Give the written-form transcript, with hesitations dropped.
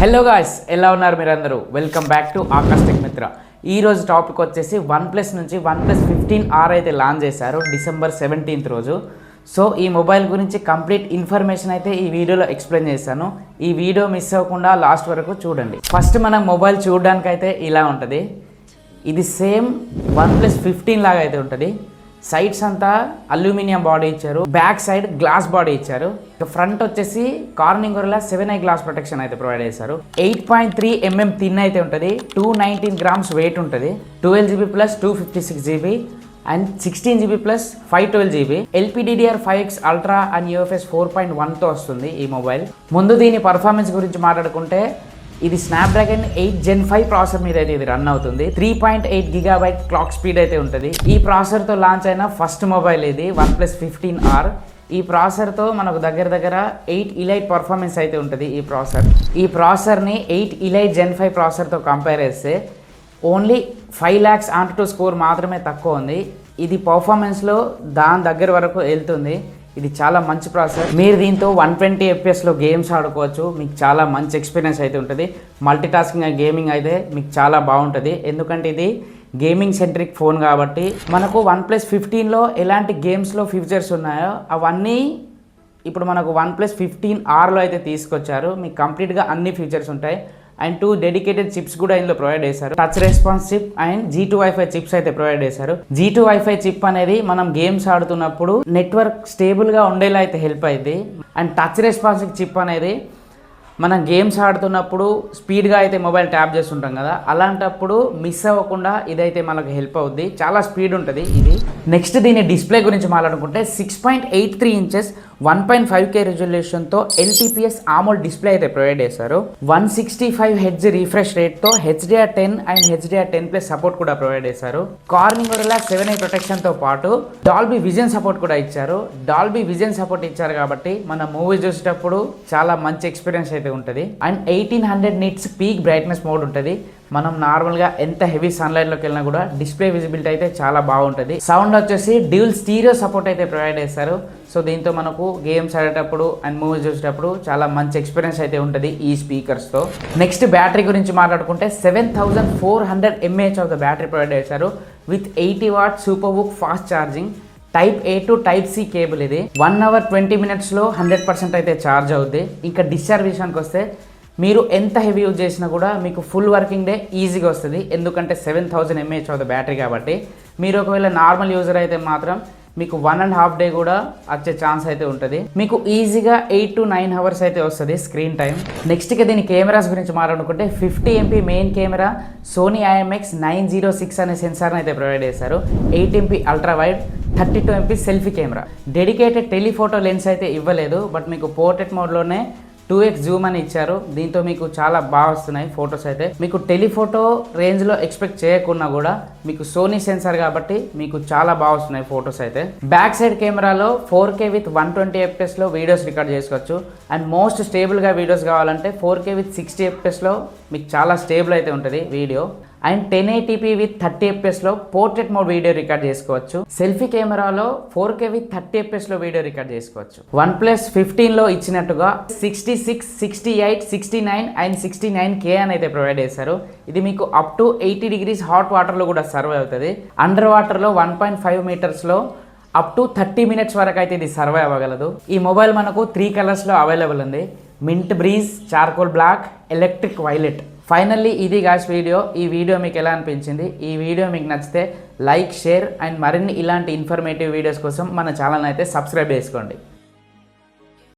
Hello guys, ఎలా ఉన్నారు మీరందరూ? Welcome back to Akash tech మిత్ర. ఈ రోజు టాపిక్ వచ్చేసి OnePlus నుంచి OnePlus 15R అయితే లాంచ్ చేశారు డిసెంబర్ 17th రోజు. సో ఈ మొబైల్ గురించి కంప్లీట్ ఇన్ఫర్మేషన్ అయితే ఈ వీడియోలో ఎక్స్ప్లెయిన్ చేశాను. ఈ వీడియో మిస్ అవ్వకుండా లాస్ట్ వరకు చూడండి. ఫస్ట్ మనం మొబైల్ చూడడానికి అయితే ఇలా ఉంటుంది. ఇది సేమ్ OnePlus 15 లాగా అయితే ఉంటుంది. సైడ్స్ అంతా అల్యూమినియం బాడీ ఇచ్చారు, బ్యాక్ సైడ్ గ్లాస్ బాడీ ఇచ్చారు. ఫ్రంట్ వచ్చేసి Corning Gorilla 7i glass protection అయితే ప్రొవైడ్ చేశారు. 8.3 mm థిన్ అయితే ఉంటుంది. 219 grams వెయిట్ ఉంటుంది. 12GB plus 256GB and 16GB plus 512GB. LPDDR5X ultra and UFS 4.1తో వస్తుంది ఈ మొబైల్. ముందు దీని పర్ఫార్మెన్స్ గురించి మాట్లాడుకుంటే ఇది స్నాప్డ్రాగన్ 8 Gen 5 ప్రాసెసర్ మీద అయితే ఇది రన్ అవుతుంది. 3.8 GB క్లాక్ స్పీడ్ అయితే ఉంటుంది. ఈ ప్రాసెసర్తో లాంచ్ అయిన ఫస్ట్ మొబైల్ ఇది OnePlus 15R. ఈ ప్రాసెసర్తో మనకు దగ్గర 8 Elite పర్ఫార్మెన్స్ అయితే ఉంటుంది. ఈ ప్రాసెసర్ని 8 Elite Gen 5 ప్రాసెసర్తో కంపేర్ చేస్తే ఓన్లీ 5 lakhs ANTUTU స్కోర్ మాత్రమే తక్కువ ఉంది. ఇది పర్ఫార్మెన్స్లో దాని దగ్గర వరకు వెళ్తుంది. ఇది చాలా మంచి ప్రాసెసర్. మీరు దీంతో 120 FPSలో గేమ్స్ ఆడుకోవచ్చు. మీకు చాలా మంచి ఎక్స్పీరియన్స్ అయితే ఉంటుంది. మల్టీటాస్కింగ్ గేమింగ్ అయితే మీకు చాలా బాగుంటుంది. ఎందుకంటే ఇది గేమింగ్ సెంట్రిక్ ఫోన్ కాబట్టి. మనకు OnePlus 15లో ఎలాంటి గేమ్స్లో ఫీచర్స్ ఉన్నాయో అవన్నీ ఇప్పుడు మనకు OnePlus 15Rలో అయితే తీసుకొచ్చారు. మీకు కంప్లీట్గా అన్ని ఫీచర్స్ ఉంటాయి. అండ్ 2 డెడికేటెడ్ చిప్స్ కూడా ఇందులో ప్రొవైడ్ చేశారు. Touch response chip and G2 Wi-Fi chips అయితే ప్రొవైడ్ చేశారు. G2 Wi-Fi చిప్ అనేది మనం గేమ్స్ ఆడుతున్నప్పుడు నెట్వర్క్ స్టేబుల్గా ఉండేలా అయితే హెల్ప్ అయింది. అండ్ టచ్ రెస్పాన్స్ చిప్ అనేది మనం గేమ్స్ ఆడుతున్నప్పుడు స్పీడ్గా అయితే మొబైల్ ట్యాప్ చేస్తుంటాం కదా, అలాంటప్పుడు మిస్ అవ్వకుండా ఇదైతే మనకు హెల్ప్ అవుద్ది. చాలా స్పీడ్ ఉంటుంది ఇది. నెక్స్ట్ దీని డిస్ప్లే గురించి మాట్లాడుకుంటే 6.83 inches 1.5K రెజల్యూషన్తో LTPS AMOLED డిస్ప్లే అయితే ప్రొవైడ్ చేశారు. 165 Hz రిఫ్రెష్ రేట్తో HDR10 అండ్ HDR10+ సపోర్ట్ కూడా ప్రొవైడ్ చేశారు. కార్నింగ్ గొరిల్లా 7i ప్రొటెక్షన్తో పాటు డాల్బీ విజన్ సపోర్ట్ కూడా ఇచ్చారు. డాల్బీ విజన్ సపోర్ట్ ఇచ్చారు కాబట్టి మన మూవీ చూసేటప్పుడు చాలా మంచి ఎక్స్పీరియన్స్ అయితే ఉంటుంది. And 1800 nits peak brightness mode ఉంటుంది. మనం నార్మల్గా ఎంత హెవీ సన్లైట్లోకి వెళ్ళినా కూడా డిస్ప్లే విజిబిలిటీ అయితే చాలా బాగుంటుంది. సౌండ్ వచ్చేసి డ్యూల్ స్టీరియో సపోర్ట్ అయితే ప్రొవైడ్ చేస్తారు. సో దీంతో మనకు గేమ్స్ ఆడేటప్పుడు అండ్ మూవీస్ చూసేటప్పుడు చాలా మంచి ఎక్స్పీరియన్స్ అయితే ఉంటుంది ఈ స్పీకర్స్తో. నెక్స్ట్ బ్యాటరీ గురించి మాట్లాడుకుంటే 7400 mAh of the battery provide చేశారు విత్ 80 watt సూపర్ బుక్ fast charging. Type A to Type C cable ఇది. 1 hour 20 minutesలో 100% అయితే ఛార్జ్ అవుద్ది. ఇంకా డిశ్చార్జ్ విషయానికి వస్తే మీరు ఎంత హెవీ యూజ్ చేసినా కూడా మీకు ఫుల్ వర్కింగ్ డే ఈజీగా వస్తుంది. ఎందుకంటే 7000 mAh ఆఫ్ ద బ్యాటరీ కాబట్టి. మీరు ఒకవేళ నార్మల్ యూజర్ అయితే మాత్రం మీకు 1.5 day కూడా వచ్చే ఛాన్స్ అయితే ఉంటుంది. మీకు ఈజీగా 8 to 9 hours అయితే వస్తుంది స్క్రీన్ టైం. నెక్స్ట్ ఇక దీని కెమెరాస్ గురించి మాట్లాడుకుంటే 50 MP main camera, Sony IMX906 అనే సెన్సార్ని అయితే ప్రొవైడ్ చేశారు. 8 MP ultra wide, 32 MP selfie camera. Dedicated telephoto lens అయితే ఇవ్వలేదు, బట్ మీకు పోర్ట్రేట్ మోడ్లోనే 2x జూమ్ అని ఇచ్చారు. దీంతో మీకు చాలా బాగా వస్తున్నాయి ఫొటోస్ అయితే. మీకు టెలిఫోటో రేంజ్లో ఎక్స్పెక్ట్ చేయకున్నా కూడా మీకు సోనీ సెన్సార్ కాబట్టి మీకు చాలా బాగా వస్తున్నాయి ఫొటోస్ అయితే. బ్యాక్ సైడ్ కెమెరాలో 4K విత్ 120 FPSలో వీడియోస్ రికార్డ్ చేసుకోవచ్చు. అండ్ మోస్ట్ స్టేబుల్గా వీడియోస్ కావాలంటే 4K విత్ 60 FPSలో మీకు చాలా స్టేబుల్ అయితే ఉంటుంది వీడియో. అండ్ 1080p విత్ 30 FPSలో పోర్ట్రేట్ మోడ్ వీడియో రికార్డ్ చేసుకోవచ్చు. సెల్ఫీ కెమెరాలో 4K విత్ 30 FPSలో వీడియో రికార్డ్ చేసుకోవచ్చు. OnePlus 15లో ఇచ్చినట్టుగా 66, 68, 69 అండ్ 69K అని అయితే ప్రొవైడ్ చేశారు. ఇది మీకు అప్ టు 80 degrees హాట్ వాటర్లో కూడా సర్వ్ అవుతుంది. అండర్ వాటర్లో 1.5 మీటర్స్లో అప్ టు 30 minutes వరకు అయితే ఇది సర్వైవ్ అవ్వగలదు. ఈ మొబైల్ మనకు 3 కలర్స్లో అవైలబుల్ ఉంది: mint breeze, charcoal black, electric violet. Finally ఇది గాయ్స్ వీడియో. ఈ వీడియో మీకు ఎలా అనిపించింది? ఈ వీడియో మీకు నచ్చితే లైక్, షేర్ అండ్ మరిన్ని ఇలాంటి ఇన్ఫర్మేటివ్ వీడియోస్ కోసం మన ఛానల్ అయితే సబ్స్క్రైబ్ చేసుకోండి.